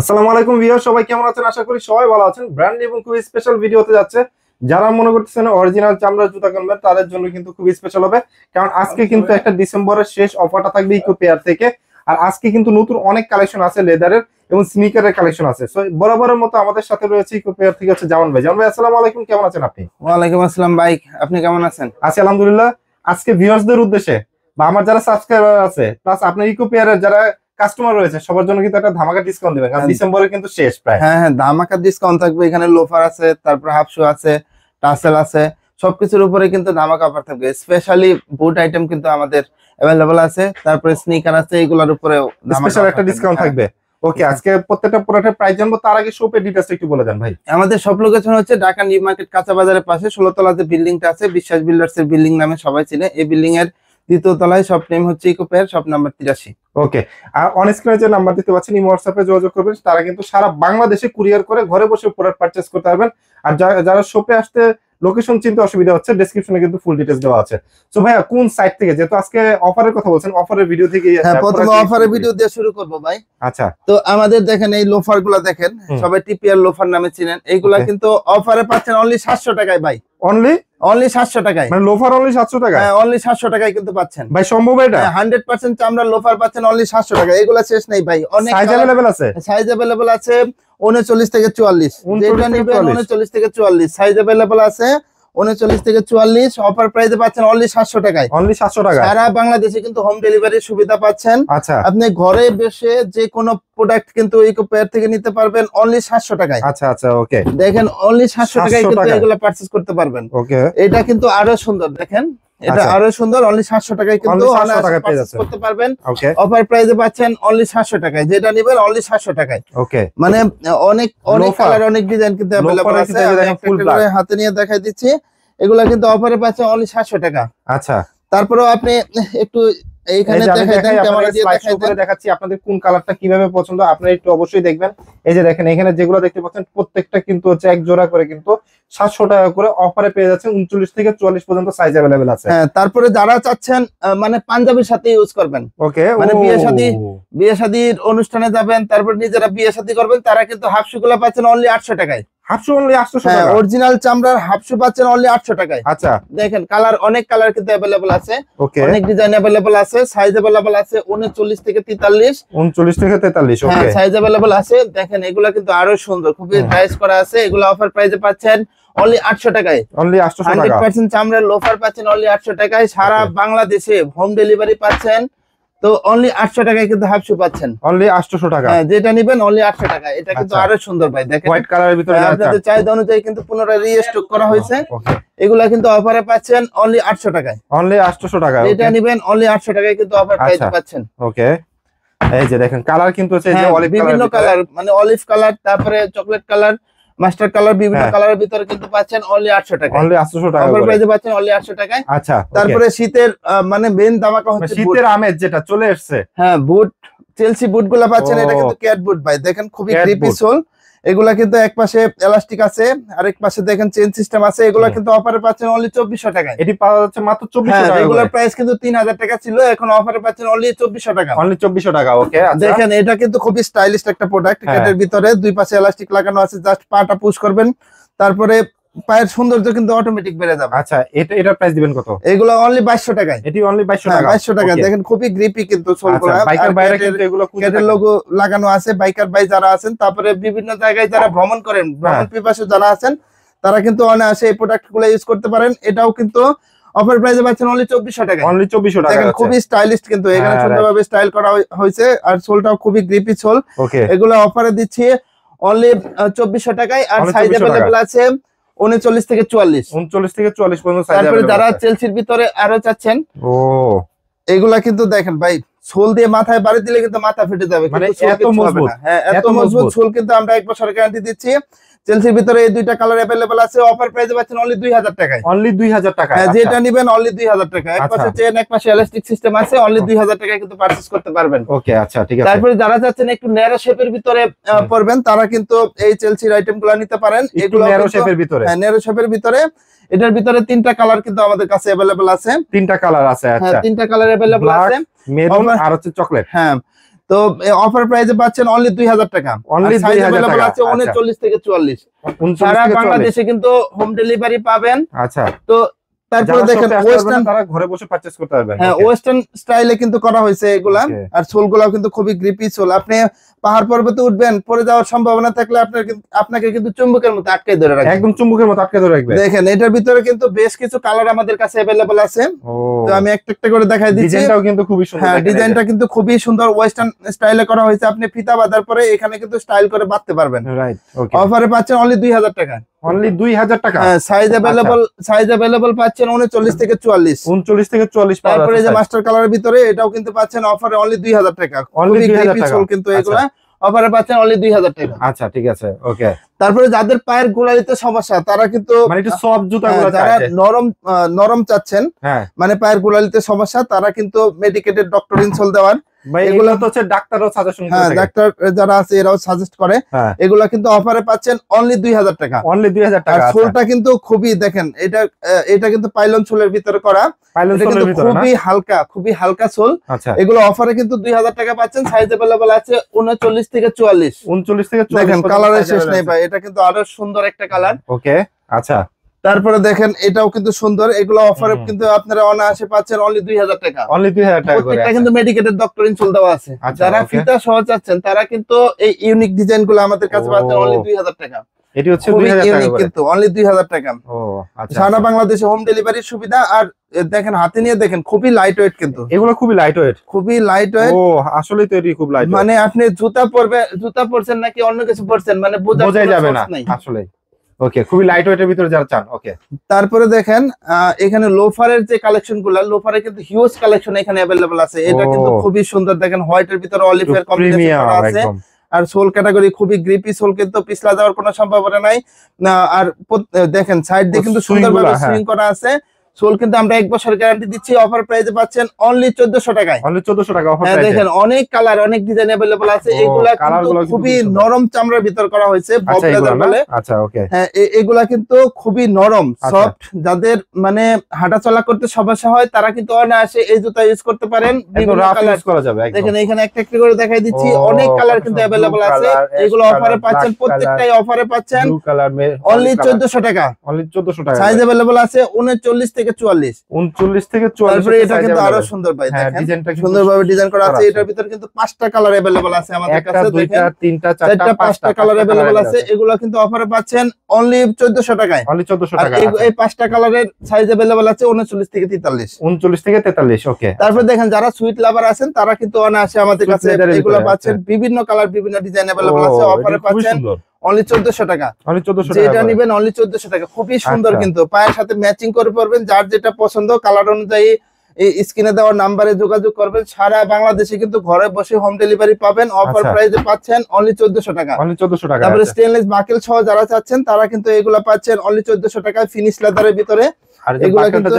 আসসালামু আলাইকুম ভিউয়ার, সবাই কেমন আছেন? আশা করি সবাই ভালো আছেন। ব্র্যান্ড এবং খুবই স্পেশাল ভিডিও হতে যাচ্ছে। যারা মনে করতেছেন অরিজিনাল চামড়ার জুতা কিনবেন তাদের জন্য কিন্তু খুবই স্পেশাল হবে, কারণ আজকে কিন্তু একটা ডিসেম্বরের শেষ অফারটা থাকবে ইকো পেয়ার থেকে। আর আজকে কিন্তু নতুন অনেক কালেকশন আছে, লেদারের এবং স্নিকারের কালেকশন আছে। সো বরাবরের মতো আমাদের সাথে রয়েছে ইকো পেয়ার থেকে হচ্ছে জামান ভাই। জামান ভাই, আসসালামু আলাইকুম, কেমন আছেন আপনি? ওয়ালাইকুম আসসালাম ভাই, আপনি কেমন আছেন? আছি আলহামদুলিল্লাহ। আজকে ভিউয়ার্সদের উদ্দেশ্যে বা আমার যারা সাবস্ক্রাইবার আছে প্লাস আপনার ইকো পেয়ারের যারা কাস্টমার রয়েছে সবার জন্য কিন্তু একটা ধামাকা ডিসকাউন্ট দিবেন, কারণ ডিসেম্বরে কিন্তু শেষ প্রায়। হ্যাঁ হ্যাঁ, ধামাকা ডিসকাউন্ট থাকবে। এখানে লোফার আছে, তারপর হাফ শু আছে, টাসেল আছে, সবকিছুর উপরে কিন্তু ধামাকা অফার থাকবে। স্পেশালি বুট আইটেম কিন্তু আমাদের অ্যাভেলেবল আছে, তারপরে স্নিকার আছে, এগুলোর উপরে স্পেশাল একটা ডিসকাউন্ট থাকবে। ওকে, আজকে প্রত্যেকটা প্রোডাক্টের প্রাইস জানবো, তার আগে শপের ডিটেইলস একটু বলে দেন ভাই। আমাদের সব লোকেশন হচ্ছে ঢাকা নিউ মার্কেট কাঁচা বাজারের পাশে 16 তলাতে বিল্ডিংটা আছে, বিশ্বাস বিল্ডার্স এর বিল্ডিং নামে সবাই চিনে। এই বিল্ডিং এর দ্বিতীয় তলায় শপ নেম হচ্ছে eco pair, shop number 83। Okay, আর অন স্ক্রিনে যে নাম্বার দিতে পাচ্ছেন, এই হোয়াটসঅ্যাপে যোগাযোগ করবেন। তারা কিন্তু সারা বাংলাদেশে কুরিয়ার করে ঘরে বসে প্রোডাক্ট পারচেজ করতে পারবেন। আর যারা শপে আসতে লোকেশন চিনতে অসুবিধা হচ্ছে, ডেসক্রিপশনে কিন্তু ফুল ডিটেইলস দেওয়া আছে। সো ভাইয়া, কোন সাইট থেকে, যেহেতু আজকে অফারের কথা বলছেন, অফারের ভিডিও থেকে? হ্যাঁ, প্রথমে অফারের ভিডিও দিয়ে শুরু করব ভাই। আচ্ছা, তো আমাদের দেখেন এই লোফার গুলা দেখেন, সবাই টিপিআর লোফার নামে চিনেন। এইগুলা কিন্তু অফারে পাচ্ছেন অনলি 700 টাকায় ভাই। অনলি 700 টাকায়, মানে লোফার অনলি 700 টাকা? হ্যাঁ, অনলি 700 টাকায় কিন্তু পাচ্ছেন ভাই, সম্ভব এটা? 100% চামড়ার লোফার পাচ্ছেন অনলি 700 টাকা। এগুলা শেষ নেই ভাই, অনেক সাইজ अवेलेबल আছে? সাইজ अवेलेबल আছে 39 থেকে 44। যেটা নেবেন 39 থেকে 44 সাইজ अवेलेबल আছে। 39 থেকে 44 অফার প্রাইসে পাচ্ছেন অনলি 700 টাকায়। অনলি 700 টাকা সারা বাংলাদেশে কিন্তু হোম ডেলিভারির সুবিধা পাচ্ছেন। আচ্ছা, আপনি ঘরে বসে যে কোনো প্রোডাক্ট কিন্তু ইকো পেয়ার থেকে নিতে পারবেন অনলি 700 টাকায়। আচ্ছা আচ্ছা, ওকে, দেখেন অনলি 700 টাকায় কিন্তু এগুলো পারচেজ করতে পারবেন। ওকে, এটা কিন্তু আরো সুন্দর, দেখেন এটা আরো সুন্দর। অনলি 700 টাকায় কিন্তু পারচেজ করতে পারবেন। ওকে, অফার প্রাইসে পাচ্ছেন অনলি 700 টাকায়। যেটা নেবেন অনলি 700 টাকায়। ওকে, মানে অনেক অনেক কালার, অনেক ডিজাইন কিন্তু अवेलेबल আছে। আমি হাতে নিয়ে দেখাই দিচ্ছি। এগুলা কিন্তু অফারে পাচ্ছেন অনলি 700 টাকা। আচ্ছা, তারপরেও আপনি একটু এইখানে দেখাচ্ছি আপনাদের কোন কালারটা কিভাবে পছন্দ, আপনারা একটু অবশ্যই দেখবেন। এই যে দেখেন, এখানে যেগুলো দেখতে পাচ্ছেন প্রত্যেকটা কিন্তু হচ্ছে এক জোড়া করে কিন্তু 700 টাকা করে অফারে পেয়ে যাচ্ছেন। 39 থেকে 44 পর্যন্ত সাইজ अवेलेबल আছে। হ্যাঁ, তারপরে যারা চাচ্ছেন মানে পাঞ্জাবির সাথে ইউজ করবেন, ওকে, মানে বিয়ে শাদীর অনুষ্ঠানে যাবেন, তারপর নিজেরা বিয়ে শাদী করবেন, তারা কিন্তু হাফ শু গুলা পাচ্ছেন অনলি 800 টাকায়। হাফশো অনলি 800 হ্যাঁ, টাকা? অরিজিনাল চামড়ার হাফ শু পাচ্ছেন অনলি 800 টাকায়। আচ্ছা, দেখেন কালার, অনেক কালার কিন্তু अवेलेबल আছে, ওকে, অনেক ডিজাইন अवेलेबल আছে, সাইজ अवेलेबल আছে 39 থেকে 43। 39 থেকে 43, ওকে, হ্যাঁ, সাইজ अवेलेबल আছে। দেখেন এগুলা কিন্তু আরো সুন্দর, খুবই প্রাইস করা আছে। এগুলা অফার প্রাইসে পাচ্ছেন অনলি 800 টাকায়। অনলি 800 টাকা। 100% চামড়ার লোফার পাচ্ছেন অনলি 800 টাকায়। সারা বাংলাদেশে হোম ডেলিভারি পাচ্ছেন। তো অনলি 800 টাকায় কিন্তু হাফ শু পাচ্ছেন অনলি 800 টাকা। হ্যাঁ, যেটা নেবেন অনলি 800 টাকা। এটা কিন্তু আরো সুন্দর ভাই, দেখেন হোয়াইট কালারের ভিতরে আপনাদের চাহিদা অনুযায়ী কিন্তু পুনরায় রিস্টক করা হয়েছে। এগুলা কিন্তু অফারে পাচ্ছেন অনলি 800 টাকায়। অনলি 800 টাকা, যেটা নেবেন অনলি 800 টাকায় কিন্তু অফার প্রাইসে পাচ্ছেন। ওকে, এই যে দেখেন কালার কিন্তু হচ্ছে যে অলিভ কালার, বিভিন্ন কালার, মানে অলিভ কালার, তারপরে চকলেট কালার, মাস্টার কালার, বিভিন্ন কালারের ভিতরে কিন্তু পাচ্ছেন অনলি 800 টাকা। অনলি 800 টাকা অফার প্রাইসে পাচ্ছেন অনলি 800 টাকায়। আচ্ছা, তারপরে শীতের মানে মেইন ধামাকা হচ্ছে শীতের আমেজ যেটা চলে আসছে। হ্যাঁ, বুট, চেলসি বুট গুলা পাচ্ছেন। এটা কিন্তু ক্যাট বুট ভাই, দেখেন খুবই গ্রিপি সোল। এগুলা কিন্তু এক পাশে এলাস্টিক আছে, আরেক পাশে দেখেন চেন সিস্টেম আছে। এগুলা কিন্তু অফারে পাচ্ছেন অনলি 2400 টাকায়। এটি পাওয়া যাচ্ছে মাত্র 2400 টাকা। এগুলোর প্রাইস কিন্তু 3000 টাকা ছিল, এখন অফারে পাচ্ছেন অনলি 2400 টাকা। অনলি 2400 টাকা, ওকে। দেখেন এটা কিন্তু খুবই স্টাইলিশ একটা প্রোডাক্ট। ক্যাটের ভিতরে দুই পাশে এলাস্টিক লাগানো আছে, জাস্ট পাটা পুশ করবেন, তারপরে পায়ের সৌন্দর্য কিন্তু অটোমেটিক বেড়ে যাবে। আচ্ছা, এটার প্রাইস দিবেন কত? এগুলো অনলি 2200 টাকায়। এটি অনলি 2200 টাকা। 2200 টাকা। দেখেন খুবই গ্রিপি কিন্তু সোলগুলো। বাইকার বাইরে কিন্তু এগুলো ক্যাটের লোগো লাগানো আছে। বাইকার ভাই যারা আছেন, তারপরে বিভিন্ন জায়গায় যারা ভ্রমণ করেন, ভ্রমণ পিপাসু যারা আছেন, তারা কিন্তু অনায়াসে এই প্রোডাক্টগুলো ইউজ করতে পারেন। এটাও কিন্তু অফার প্রাইসে পাচ্ছেন অনলি 2400 টাকা। অনলি 2400 টাকা। দেখেন খুবই স্টাইলিশ কিন্তু, এখানে সুন্দরভাবে স্টাইল করা হয়েছে, আর সোলটাও খুবই গ্রিপি সোল। ওকে, এগুলো অফারে দিচ্ছি অনলি 2400 টাকায়। আর সাইজ अवेलेबल আছে 39 থেকে 44। 39 থেকে 44 পর্যন্ত সাইজ। তারপরে যারা চেলসির ভিতরে আরো চাচ্ছেন, এগুলা কিন্তু দেখেন ভাই, সোল দিয়ে মাথায় বাড়ি দিলে কিন্তু মাথা ফেটে যাবে, মানে এত মজবুত। হ্যাঁ, এত মজবুত সোল কিন্তু আমরা 1 বছরের গ্যারান্টি দিচ্ছি। চেলসির ভিতরে এই দুইটা কালার अवेलेबल আছে। অফার প্রাইসে পাচ্ছেন অনলি 2000 টাকায়। অনলি 2000 টাকা। হ্যাঁ, যেটা নেবেন অনলি 2000 টাকা। এক পাশে চেন, এক পাশে এলাস্টিক সিস্টেম আছে। অনলি 2000 টাকায় কিন্তু পারচেজ করতে পারবেন। ওকে, আচ্ছা, ঠিক আছে। তারপরে যারা চাচ্ছেন একটু ন্যারো শেপের ভিতরে পড়বেন, তারা কিন্তু এই চেলসির আইটেমগুলো নিতে পারেন। এগুলো ন্যারো শেপের ভিতরে। হ্যাঁ, ন্যারো শেপের ভিতরে। এটার ভিতরে 3টা কালার কিন্তু আমাদের কাছে अवेलेबल আছে। 3টা কালার আছে। আচ্ছা, হ্যাঁ, 3টা কালার अवेलेबल আছে, মেরুন আর হচ্ছে চকলেট। হ্যাঁ। তো অফার প্রাইসে পাচ্ছেন অনলি 2000 টাকা। অনলি সাইজ 2000 अवेलेबल টাকা আছে 39 থেকে 44। 39 সারা থেকে 44। বাংলাদেশে কিন্তু হোম ডেলিভারি পাবেন। আচ্ছা, তো তারপরে দেখেন ওয়েস্টার্ন, তারা ঘরে বসে পারচেজ করতে পারবেন। হ্যাঁ ওয়েস্টার্ন স্টাইলে কিন্তু করা হয়েছে এগুলা। আর সোলগুলাও কিন্তু খুবই গ্রিপি সোল। আপনি পাহাড় পর্বতে উঠবেন, পড়ে যাওয়ার সম্ভাবনা থাকলে আপনাকে কিন্তু চুম্বকের মতো আটকে ধরে রাখবে, একদম চুম্বকের মতো আটকে ধরে রাখবে। দেখেন এটার ভিতরে কিন্তু বেশ কিছু কালার আমাদের কাছে अवेलेबल আছে। তো আমি একটা একটা করে দেখাই দিচ্ছি। ডিজাইনটাও কিন্তু খুবই সুন্দর। হ্যাঁ ডিজাইনটা কিন্তু খুবই সুন্দর, ওয়েস্টার্ন স্টাইলে করা হয়েছে। আপনি ফিতা বাঁধার পরে এখানে কিন্তু স্টাইল করে বাঁধতে পারবেন। রাইট, ওকে। অফারে পাচ্ছেন অনলি 2000 টাকা। অনলি 2000 টাকা। হ্যাঁ সাইজ अवेलेबल পাচ্ছেন 39 থেকে 44। 39 থেকে 44 পাওয়া তারপরে যাচ্ছে। যে মাস্টার কালারের ভিতরে এটাও কিন্তু পাচ্ছেন অফারে অনলি 2000 টাকা। অনলি 2000 টাকা কিন্তু এগুলা অফারে পাচ্ছেন অনলি 2000 টাকা। আচ্ছা ঠিক আছে, ওকে। তারপরে যাদের পায়ের গোড়ালিতে সমস্যা তারা কিন্তু মানে একটু সফট জুতাগুলো যারা চাইছে, নরম চাচ্ছেন, হ্যাঁ মানে পায়ের গোড়ালিতে সমস্যা, তারা কিন্তু মেডিকেটেড ডক্টর ইনসোল দেওয়ার, ভাই এগুলো তো হচ্ছে ডাক্তারও সাজেশন করে। হ্যাঁ ডাক্তার যারা আছে এরাও সাজেস্ট করে। এগুলা কিন্তু অফারে পাচ্ছেন অনলি 2000 টাকা। অনলি 2000 টাকা। আর সোলটা কিন্তু খুবই দেখেন, এটা কিন্তু পাইলন সোলের ভিতরে করা, খুবই হালকা সোল। আচ্ছা এগুলো অফারে কিন্তু 2000 টাকা পাচ্ছেন। সাইজ अवेलेबल আছে 39 থেকে 44। 39 থেকে 44 দেখেন কালারের শেষ নেই ভাই, এটা কিন্তু আরো সুন্দর একটা কালার। ওকে আচ্ছা। তারপরে দেখেন এটাও কিন্তু সুন্দর। এগুলো অফারে কিন্তু আপনারা অনায়াসে পাচ্ছেন অনলি 2000 টাকা। অনলি 2000 টাকা করে। প্রত্যেকটা কিন্তু মেডিকেটেড ডক্টর ইনসোল দেওয়া আছে। যারা ফিতা সহ চাচ্ছেন তারা কিন্তু এই ইউনিক ডিজাইন গুলো আমাদের কাছে পাচ্ছেন অনলি 2000 টাকা। এটি হচ্ছে 2000 টাকা করে কিন্তু অনলি 2000 টাকা। ও আচ্ছা। সারা বাংলাদেশে হোম ডেলিভারির সুবিধা। আর দেখেন হাতে নিয়ে দেখেন খুবই লাইট ওয়েট, কিন্তু এগুলো খুবই লাইট ওয়েট। খুবই লাইট ওয়েট। ও আসলে তো এটি খুব লাইট, মানে আপনি জুতা পরছেন নাকি অন্য কিছু পরছেন মানে বোঝাই যাবে না আসলে। ওকে, খুবই লাইট ওয়েটের ভিতরে যারা চান। ওকে, তারপরে দেখেন এখানে লোফারের যে কালেকশন গুলা, লোফারে কিন্তু হিউজ কালেকশন এখানে अवेलेबल আছে। এটা কিন্তু খুবই সুন্দর। দেখেন হোয়াইটের ভিতরে অলিভের কম্বিনেশন করা আছে। আর সোল ক্যাটাগরি খুবই গ্রিপি সোল, কিন্তু পিছলা যাওয়ার কোনো সম্ভাবনা নাই। আর দেখেন সাইড দিয়ে কিন্তু সুন্দরভাবে সুইং করা আছে। সোল কিন্তু আমরা 1 বছর গ্যারান্টি দিচ্ছি। অফার প্রাইসে পাচ্ছেন অনলি 1400 টাকায়। অনলি 1400 টাকা অফার প্রাইসে। দেখেন অনেক কালার, অনেক ডিজাইন अवेलेबल আছে। এগুলা কিন্তু খুবই নরম চামড়ার ভিতর করা হয়েছে, বব লেদার বলে। আচ্ছা ওকে। হ্যাঁ এগুলা কিন্তু খুবই নরম সফট। যাদের মানে হাঁটাচলা করতে সমস্যা হয় তারা কিন্তু অনায়াসে এই জুতা ইউজ করতে পারেন। বিভিন্ন কালার করা যাবে। দেখেন এখানে একটা একটা করে দেখাই দিচ্ছি। অনেক কালার কিন্তু अवेलेबल আছে। এগুলো অফারে পাচ্ছেন, প্রত্যেকটাই অফারে পাচ্ছেন অনলি 1400 টাকা। অনলি 1400 টাকা। সাইজ अवेलेबल আছে 39 থেকে 44। 39 থেকে 44। তারপরে এটা কিন্তু আরো সুন্দর ভাই, দেখেন সুন্দরভাবে ডিজাইন করা আছে। এটার ভিতরে কিন্তু 5টা কালার अवेलेबल আছে আমাদের কাছে। দেখেন 2টা 3টা 4টা 5টা কালার अवेलेबल আছে। এগুলো কিন্তু অফারে পাচ্ছেন অনলি 1400 টাকায়। অনলি 1400 টাকা। এই 5টা কালারের সাইজ अवेलेबल আছে 39 থেকে 43। 39 থেকে 43। ওকে। তারপর দেখেন যারা সুইট লাভার আছেন তারা কিন্তু অনায়াসে আমাদের কাছে এগুলো পাচ্ছেন। বিভিন্ন কালার বিভিন্ন ডিজাইন अवेलेबल আছে। অফারে পাচ্ছেন অনলি 1400 টাকা। অনলি 1400 টাকা। যেটা নেবেন অনলি 1400 টাকা। খুবই সুন্দর, কিন্তু পায়ের সাথে ম্যাচিং করে পরবেন। যার যেটা পছন্দ কালার অনুযায়ী এই স্ক্রিনে দেওয়া নাম্বারে যোগাযোগ করবেন। সারা বাংলাদেশে কিন্তু ঘরে বসে হোম ডেলিভারি পাবেন। অফার প্রাইসে পাচ্ছেন অনলি 1400 টাকা। অনলি 1400 টাকা। তারপরে স্টেনলেস বাকেল সহ যারা চাচ্ছেন তারা কিন্তু এগুলা পাচ্ছেন অনলি 1400 টাকায় ফিনিশ লেদারের ভিতরে। আর এগুলা কিন্তু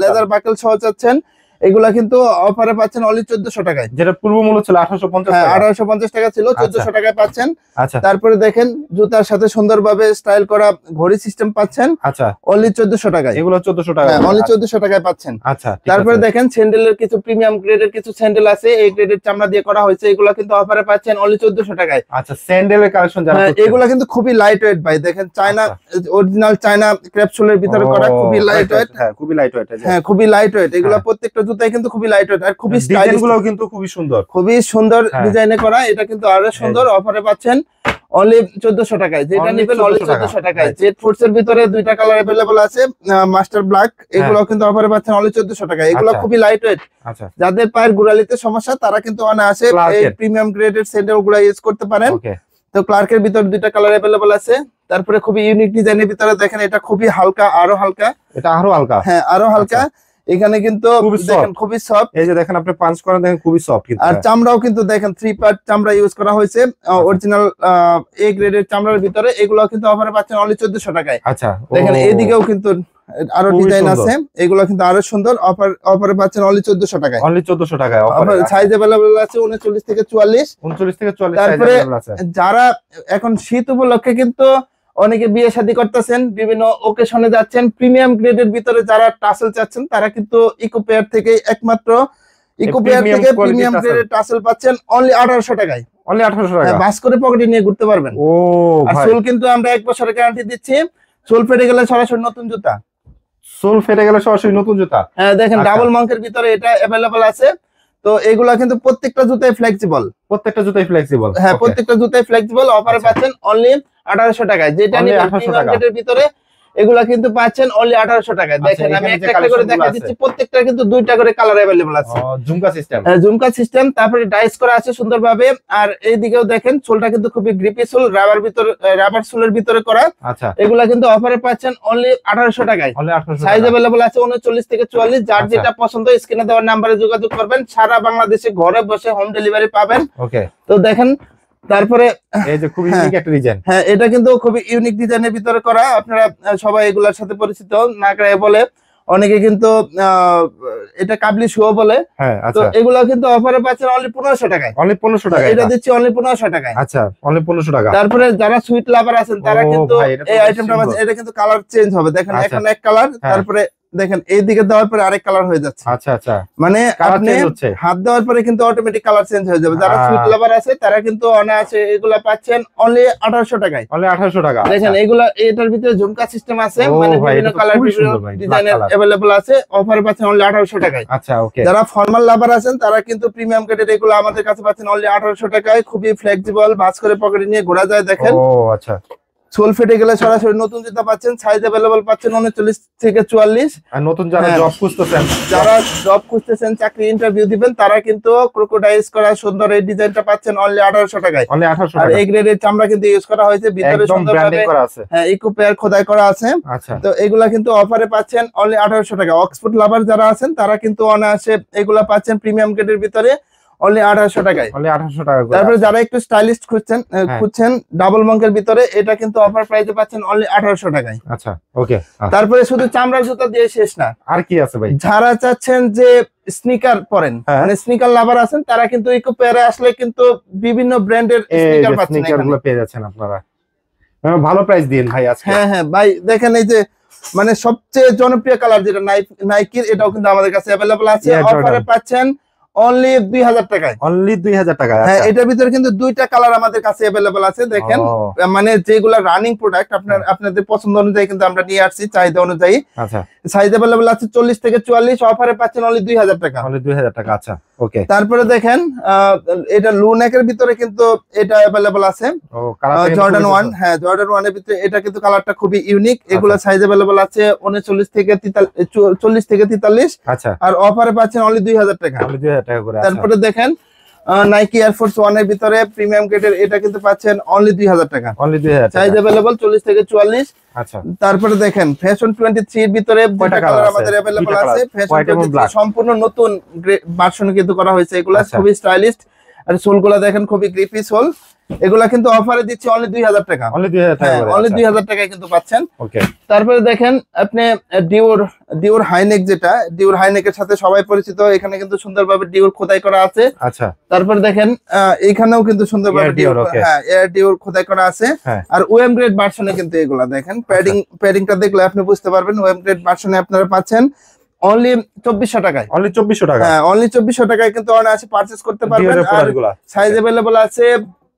লেদার বাকেল সহ চাচ্ছেন, এগুলা কিন্তু অফারে পাচ্ছেন অনলি 1400 টাকায়। যেটা পূর্ব মূল্য ছিল 1850 টাকা। 1850 টাকা ছিল, 1400 টাকায় পাচ্ছেন। আচ্ছা। তারপরে দেখেন জুতার সাথে সুন্দরভাবে স্টাইল করা ঘড়ি সিস্টেম পাচ্ছেন। আচ্ছা। অনলি 1400 টাকায়। এগুলো 1400 টাকা। অনলি 1400 টাকায় পাচ্ছেন। আচ্ছা। তারপরে দেখেন স্যান্ডেলের কিছু প্রিমিয়াম গ্রেডের কিছু স্যান্ডেল আছে। এই গ্রেডের চামড়া দিয়ে করা হয়েছে। এগুলো কিন্তু অফারে পাচ্ছেন অনলি 1400 টাকায়। আচ্ছা, স্যান্ডেলের কালেকশন যারা এগুলো কিন্তু খুবই লাইট ওয়েট ভাই। দেখেন চায়না অরিজিনাল চায়না ক্র্যাপসুলের ভিতরে করা, খুবই লাইট ওয়েট। হ্যাঁ খুবই লাইট ওয়েট। হ্যাঁ খুবই লাইট ওয়েট। এগুলো প্রত্যেকটা জুতাই কিন্তু খুবই লাইট ওয়েট আর খুবই স্টাইলিশ। ডিজাইনগুলো কিন্তু খুবই সুন্দর, খুবই সুন্দর ডিজাইনে করা। এটা কিন্তু আরো সুন্দর। অফারে পাচ্ছেন অনলি 1400 টাকায়। যেটা নেবেন অনলি 1400 টাকায়। জেড ফোর্স এর ভিতরে 2টা কালার अवेलेबल আছে, মাস্টার ব্ল্যাক। এগুলো কিন্তু অফারে পাচ্ছেন অনলি 1400 টাকায়। এগুলো খুবই লাইট ওয়েট। আচ্ছা। যাদের পায়ের গোড়ালিতে সমস্যা তারা কিন্তু অনায়াসে এই প্রিমিয়াম গ্রেডের স্যান্ডেল গুলো ইউজ করতে পারেন। তো ক্লার্কের ভিতরে 2টা কালার अवेलेबल আছে। তারপরে খুবই ইউনিক ডিজাইনের ভিতরে দেখেন এটা খুবই হালকা, আরো হালকা। এটা আরো হালকা। হ্যাঁ আরো হালকা। এখানে কিন্তু দেখেন খুবই সফট। এই যে দেখেন আপনি পাঞ্চ করেন, দেখেন খুবই সফট কিন্তু। আর চামড়াও কিন্তু দেখেন 3 পার্ট চামড়া ইউজ করা হয়েছে অরিজিনাল এ গ্রেডের চামড়ার ভিতরে। এগুলো কিন্তু অফারে পাচ্ছেন অনলি 1400 টাকায়। আচ্ছা। দেখেন এইদিকেও কিন্তু আরো ডিজাইন আছে। এগুলো কিন্তু আরো সুন্দর। অফারে পাচ্ছেন অনলি 1400 টাকায়। অনলি 1400 টাকায় অফার। সাইজ अवेलेबल আছে 39 থেকে 44। 39 থেকে 44 সাইজ তারপরে अवेलेबल আছে। যারা এখন শীত উপলক্ষে কিন্তু অনেকে বিয়ে শাদী করতেছেন, বিভিন্ন ওকেশনে যাচ্ছেন, প্রিমিয়াম গ্রেডের ভিতরে যারা টাসেল চাচ্ছেন তারা কিন্তু ইকো পেয়ার থেকে একমাত্র ইকো পেয়ার থেকে প্রিমিয়াম গ্রেডের টাসেল পাচ্ছেন অনলি 1800 টাকায়। অনলি 1800 টাকা, বাস করে পকেটে নিয়ে ঘুরতে পারবেন। ও আর ভাই, সোল কিন্তু আমরা 1 বছরের গ্যারান্টি দিচ্ছি, সোল ফেটে গেলে সরাসরি নতুন জুতা। সোল ফেটে গেলে সরাসরি নতুন জুতা। হ্যাঁ দেখেন আচ্ছা। ডাবল মাঙ্কের ভিতরে এটা अवेलेबल আছে। তো এগুলা কিন্তু প্রত্যেকটা জুতায় ফ্লেক্সিবল। প্রত্যেকটা জুতাই ফ্লেক্সিবল। হ্যাঁ প্রত্যেকটা জুতায় ফ্লেক্সিবল। অফারে আচ্ছা। পাচ্ছেন অনলি 1800 টাকায়। যেটা Only নিবেন 1800 প্রিমিয়াম টাকা। গ্রেডের ভিতরে এগুলা কিন্তু পাচ্ছেন অনলি 1800 টাকায়। দেখেন আমি এখানে যে একটা করে কালেকশনগুলো দেখা আছে। দিচ্ছি, প্রত্যেকটা কিন্তু দুইটা করে কালার अवेलेबल আছে। ঝুমকা সিস্টেম। ঝুমকা সিস্টেম, তারপরে ডাইস করা আছে সুন্দরভাবে। আর এইদিকেও দেখেন সোলটা কিন্তু খুবই গ্রিপি সোল, রাবার সোলের ভিতরে করা। আচ্ছা, এগুলা কিন্তু অফারে পাচ্ছেন অনলি 1800 টাকায়। অনলি 1800 সাইজ টাকা। अवेलेबल আছে 39 থেকে 44। যার আচ্ছা। যেটা পছন্দ স্ক্রিনে দেওয়ার নম্বরে যোগাযোগ করবেন, সারা বাংলাদেশে ঘরে বসে হোম ডেলিভারি পাবেন। ওকে, তো দেখেন তারপরে এই যে খুব হ্যাঁ। ইউনিক একটা ডিজাইন। হ্যাঁ এটা কিন্তু খুবই ইউনিক ডিজাইনের ভিতরে করা। আপনারা সবাই এগুলার সাথে পরিচিত, নাগরায় বলে অনেকে কিন্তু এটা কাবলি শো বলে। হ্যাঁ তো আচ্ছা, এগুলো কিন্তু অফারে পাচ্ছেন অনলি 1500 টাকায়। অনলি 1500 টাকা এটা দিচ্ছি অনলি 1500 টাকায়। আচ্ছা, অনলি 1500 টাকা। তারপরে যারা সুইট লাভার আছেন তারা ও কিন্তু ভাই, এটা তো এই বেশ আইটেমটা সুন্দর। এটা কিন্তু কালার চেঞ্জ হবে। দেখেন আচ্ছা। এখন এক কালার, হ্যাঁ। তারপরে দেখেন এই দিকে দেওয়ার পরে আরেক কালার হয়ে যাচ্ছে। আচ্ছা আচ্ছা, মানে কালার আপনি চেঞ্জ হচ্ছে। হাত দেওয়ার পরে কিন্তু অটোমেটিক কালার চেঞ্জ হয়ে যাবে। যারা সুইট লাভার আছে তারা কিন্তু অনায়াসে এগুলা পাচ্ছেন অনলি 1800 টাকায়। অনলি 1800 টাকা। দেখেন এগুলা এটার ভিতরে ঝুমকা সিস্টেম আছে, ও মানে ভাই, বিভিন্ন এটা তো কালার খুবই বিভিন্ন সুন্দর ভাই, ডিজাইনের black color। अवेलेबल আছে। অফারে পাচ্ছেন অনলি 1800 টাকায়। আচ্ছা ওকে, যারা ফর্মাল লাভার আছেন তারা কিন্তু প্রিমিয়াম গ্রেডের এগুলো আমাদের কাছে পাচ্ছেন অনলি 1800 টাকায়। খুবই ফ্লেক্সিবল, ভাঁজ করে পকেটে নিয়ে ঘোরা যায়। দেখেন ও আচ্ছা, সোল ফেটে গেলে সরাসরি নতুন জুতা পাচ্ছেন। সাইজ अवेलेबल পাচ্ছেন 39 থেকে 44। আর নতুন যারা হ্যাঁ। জব খুঁজতেছেন, যারা জব খুঁজতেছেন, চাকরি ইন্টারভিউ দিবেন, তারা কিন্তু ক্রোকোডাইলস করা সুন্দর এই ডিজাইনটা পাচ্ছেন অনলি 1800 টাকায়। অনলি 1800 আর টাকা। এই গ্রেডের চামড়া কিন্তু ইউজ করা হয়েছে, ভিতরে একদম সুন্দরভাবে ব্র্যান্ডিং করা আছে। হ্যাঁ ইকো পেয়ার খোদাই করা আছে। আচ্ছা, তো এগুলা কিন্তু অফারে পাচ্ছেন অনলি 1800 টাকা। অক্সফোর্ড লাভার যারা আছেন তারা কিন্তু অনায়াসে এগুলা পাচ্ছেন প্রিমিয়াম গ্রেডের ভিতরে অনলি 1800 টাকায়। অনলি 1800 টাকা করে। তারপরে যারা একটু স্টাইলিশ খুঁজছেন ডাবল মঙ্কের ভিতরে, এটা কিন্তু অফার প্রাইসে পাচ্ছেন অনলি 1800 টাকায়। আচ্ছা ওকে, তারপরে শুধু চামড়ার জুতা দিয়ে শেষ না, আর কি আছে ভাই? যারা চাচ্ছেন যে স্নিকার পরেন, হ্যাঁ। মানে স্নিকার লাভার আছেন, তারা কিন্তু ইকো পেয়ারে আসলে কিন্তু বিভিন্ন ব্র্যান্ডের এই স্নিকার যে পাচ্ছেন স্নিকার এখানে। গুলো পেয়ে যাচ্ছেন আপনারা। ভালো প্রাইস দিন ভাই আজকে। হ্যাঁ হ্যাঁ ভাই দেখেন এই যে মানে সবচেয়ে জনপ্রিয় কালার যেটা নাইকির, এটাও কিন্তু আমাদের কাছে अवेलेबल আছে। Air Jordan। অফারে পাচ্ছেন অনলি 2000 টাকায়। অনলি 2000 টাকা। হ্যাঁ আচ্ছা। এটার ভিতরে কিন্তু দুইটা কালার আমাদের কাছে अवेलेबल আছে। দেখেন ও, মানে যেগুলা রানিং প্রোডাক্ট আপনাদের পছন্দ অনুযায়ী কিন্তু আমরা নিয়ে আসছি, চাহিদা অনুযায়ী। আচ্ছা, সাইজ अवेलेबल আছে 40 থেকে 44। অফারে পাচ্ছেন অনলি 2000 টাকা। অনলি 2000 টাকা। আচ্ছা ওকে। তারপরে দেখেন এটা লুনেকের ভিতরে কিন্তু এটা अवेलेबल আছে। ও কালারটা জর্ডান 1, হ্যাঁ জর্ডান 1 এর ভিতরে এটা কিন্তু কালারটা খুবই ইউনিক। এগুলা সাইজ अवेलेबल আছে 39 থেকে 40 থেকে 43। আচ্ছা, আর অফারে পাচ্ছেন অনলি 2000 টাকা। অনলি 2000 টাকা করে। তারপরে দেখেন নাইকি এয়ারফোর্স 1 এর ভিতরে প্রিমিয়াম গ্রেডের, এটা কিন্তু পাচ্ছেন অনলি 2000 টাকা। অনলি 2000 টাকা। সাইজ अवेलेबल 40 থেকে 44। আচ্ছা, তারপরে দেখেন ফ্যাশন 23 এর ভিতরে দুইটা colour কালার আছে? আমাদের अवेलेबल দুইটা আছে। colour, ফ্যাশন white এবং 23 black। সম্পূর্ণ নতুন ভার্সন কিন্তু করা হয়েছে। এগুলা আচ্ছা। খুবই স্টাইলিশ। আর সোলগুলা দেখেন খুবই গ্রিপি সোল। এগুলা কিন্তু অফারে দিচ্ছি অনলি 2000 টাকা। অনলি 2000 টাকা করে। অনলি 2000 টাকায় কিন্তু পাচ্ছেন। ওকে, তারপরে দেখেন আপনি ডিওর হাইনেক, যেটা ডিওর হাইনেকের সাথে সবাই পরিচিত, এখানে কিন্তু সুন্দরভাবে ডিওর খোদাই করা আছে। আচ্ছা, তারপরে দেখেন এখানেও কিন্তু সুন্দরভাবে Air Dior, ডিওর, okay। হ্যাঁ এয়ার ডিওর খোদাই করা আছে। হ্যাঁ। আর ওএম গ্রেড ভার্সনে কিন্তু এগুলা দেখেন প্যাডিংটা দেখলে আপনি বুঝতে পারবেন। ওএম গ্রেড ভার্সনে আপনারা পাচ্ছেন অনলি 2400 টাকায়। অনলি 2400 টাকা। হ্যাঁ অনলি 2400 টাকায় কিন্তু অনায়াসে পারচেজ করতে পারবেন। ডিওরের আর প্রোডাক্টগুলো সাইজ अवेलेबल আছে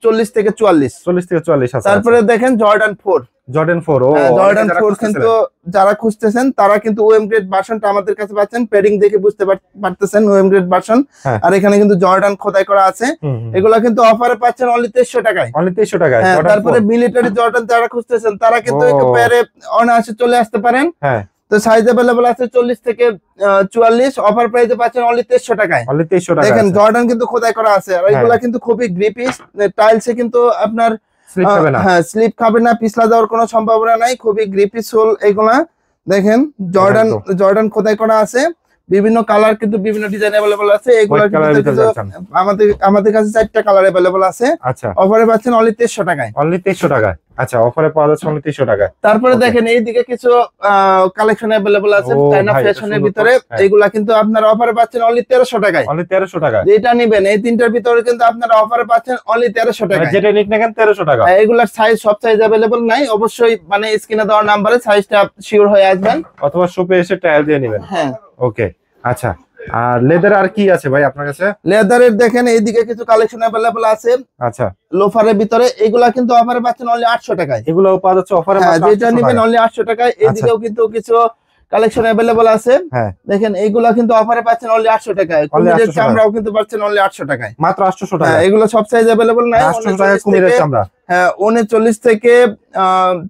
40 থেকে 44। 40 থেকে 44 আছে। তারপরে দেখেন জর্ডান 4। জর্ডান 4। ও জর্ডান 4 কিন্তু যারা খুঁজতেছেন তারা কিন্তু ওএম গ্রেড ভার্সনটা আমাদের কাছে পাচ্ছেন। প্যাডিং দেখে বুঝতে পারতেছেন ওএম গ্রেড ভার্সন। হ্যাঁ। আর এখানে কিন্তু জর্ডান খোদাই করা আছে। এগুলা কিন্তু অফারে পাচ্ছেন অনলি 2300 টাকায়। অনলি 2300 টাকা। হ্যাঁ, তারপরে মিলিটারি জর্ডান যারা খুঁজতেছেন তারা কিন্তু ও। একটু পেয়ারে অনায়াসে চলে আসতে পারেন। হ্যাঁ, তো সাইজ अवेलेबल আছে 40 থেকে 44। অফার প্রাইসে পাচ্ছেন অনলি 2300 টাকায়। অনলি 2300 টাকা। দেখেন জর্ডান কিন্তু খোদাই করা আছে। আর এগুলা কিন্তু খুবই গ্রিপি টাইলসে কিন্তু আপনার স্লিপ হবে না। হ্যাঁ স্লিপ খাবে না, পিছলা যাওয়ার কোনো সম্ভাবনা নাই। খুবই গ্রিপি সোল এগুলা। দেখেন জর্ডান খোদাই করা আছে। বিভিন্ন কালার কিন্তু বিভিন্ন ডিজাইন अवेलेबल আছে। এগুলা আমাদের কাছে 4টা কালার अवेलेबल আছে। আচ্ছা, অফারে পাচ্ছেন অনলি 2300 টাকায়। অনলি 2300 টাকা। আচ্ছা, অফারে পাওয়া যাচ্ছে অনলি 2300 টাকা। তারপরে দেখেন এইদিকে কিছু কালেকশন अवेलेबल আছে ও চায়না ভাই, এটা ফ্যাশনের সুন্দর ভিতরে। তো। হ্যাঁ। এগুলা কিন্তু আপনারা অফারে পাচ্ছেন অনলি 1300 টাকায়। অনলি 1300 টাকা। যেটা নেবেন এই তিনটার ভিতরে কিন্তু আপনারা অফারে পাচ্ছেন অনলি 1300 টাকায়। যেটা নিক না কেন 1300 টাকা। এগুলার সাইজ সব সাইজ अवेलेबल নাই। অবশ্যই মানে স্ক্রিনে দেওয়া নম্বরে সাইজটা শিওর হয়ে আসবেন, অথবা শপে এসে ট্রায়াল দিয়ে নেবেন। হ্যাঁ। ওকে, আচ্ছা, আর লেদার আর কি আছে ভাই আপনার কাছে? লেদারের দেখেন এইদিকে কিছু কালেকশন অ্যাভেলেবল আছে আচ্ছা, লোফারের ভিতরে, এগুলা কিন্তু অফারে পাচ্ছেন অনলি 800 টাকায়। এগুলোও পাওয়া যাচ্ছে অফারে হ্যাঁ, মাত্র যেটা 800 নেবেন টাকায়। অনলি 800 টাকায়। এইদিকেও কিন্তু কিছু কালেকশন অ্যাভেলেবল আছে। হ্যাঁ, দেখেন এইগুলা কিন্তু অফারে পাচ্ছেন অনলি 800 টাকায়। only কুমিরের 800 চামড়াও কিন্তু পাচ্ছেন অনলি 800 টাকায়। মাত্র 800 হ্যাঁ, টাকা। এগুলো সব সাইজ অ্যাভেলেবল নাই। 800 টাকা কুমিরের চামড়া। হ্যাঁ, 39 থেকে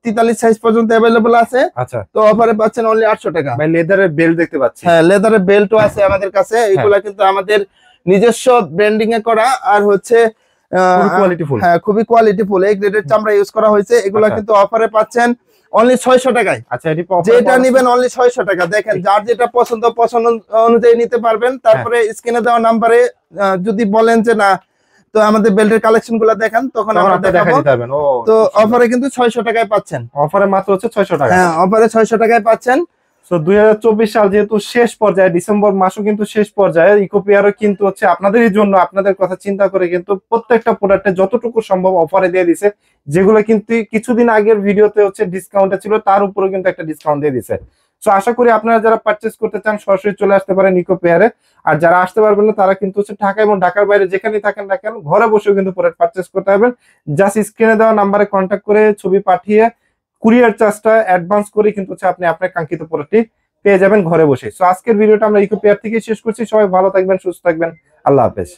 43 সাইজ পর্যন্ত অ্যাভেলেবল আছে। আচ্ছা তো অফারে পাচ্ছেন অনলি 800 টাকা। ভাই, লেদারের বেল্ট দেখতে পাচ্ছি। হ্যাঁ, লেদারের বেল্টও আছে আমাদের কাছে। এগুলা কিন্তু আমাদের নিজস্ব ব্র্যান্ডিং এ করা, আর হচ্ছে খুবই কোয়ালিটিফুল। হ্যাঁ, খুবই কোয়ালিটিফুল, এই গ্রেডের চামড়া ইউজ করা হয়েছে। এগুলা আচ্ছা। কিন্তু অফারে পাচ্ছেন অনলি 600 টাকায়। আচ্ছা, এটি যেটা নিবেন অনলি 600 টাকা। দেখেন যার যেটা পছন্দ অনুযায়ী নিতে পারবেন। তারপরে স্ক্রিনে দেওয়া নাম্বারে যদি বলেন যে না, তো আমাদের বেল্টের কালেকশন গুলা দেখান, তখন আমরা দেখা দেখাবো। দিতে পারবেন। ও, তো অফারে কিন্তু 600 টাকায় পাচ্ছেন। অফারে মাত্র হচ্ছে 600 টাকা। হ্যাঁ, অফারে 600 টাকায় পাচ্ছেন। তো 2024 সাল যেহেতু শেষ পর্যায়ে, ডিসেম্বর মাসও কিন্তু শেষ পর্যায়ে, ইকোপিয়ারও কিন্তু হচ্ছে আপনাদেরই জন্য, আপনাদের কথা চিন্তা করে কিন্তু প্রত্যেকটা প্রোডাক্টে যতটুকু সম্ভব অফারে দিয়ে দিছে, যেগুলো কিন্তু কিছুদিন আগের ভিডিওতে হচ্ছে ডিসকাউন্টে ছিল, তার উপরেও কিন্তু একটা ডিসকাউন্ট দিয়ে দিছে। তো আশা করি আপনারা যারা পারচেজ করতে চান সরাসরি চলে আসতে পারেন ইকোপিয়ারে। আর যারা আসতে পারবেন না তারা কিন্তু হচ্ছে ঢাকা এবং ঢাকার বাইরে যেখানেই থাকেন না কেন, ঘরে বসেও কিন্তু প্রোডাক্ট পারচেজ করতে পারবেন। জাস্ট স্ক্রিনে দেওয়া নাম্বারে কন্ট্যাক্ট করে ছবি পাঠিয়ে কুরিয়ার চার্জটা অ্যাডভান্স করে কিন্তু হচ্ছে আপনি আপনার কাঙ্ক্ষিত প্রোডাক্টটি পেয়ে যাবেন ঘরে বসে। সো আজকের ভিডিওটা আমরা ইকোপিয়ার থেকে শেষ করছি। সবাই ভালো থাকবেন, সুস্থ থাকবেন। আল্লাহ হাফেজ।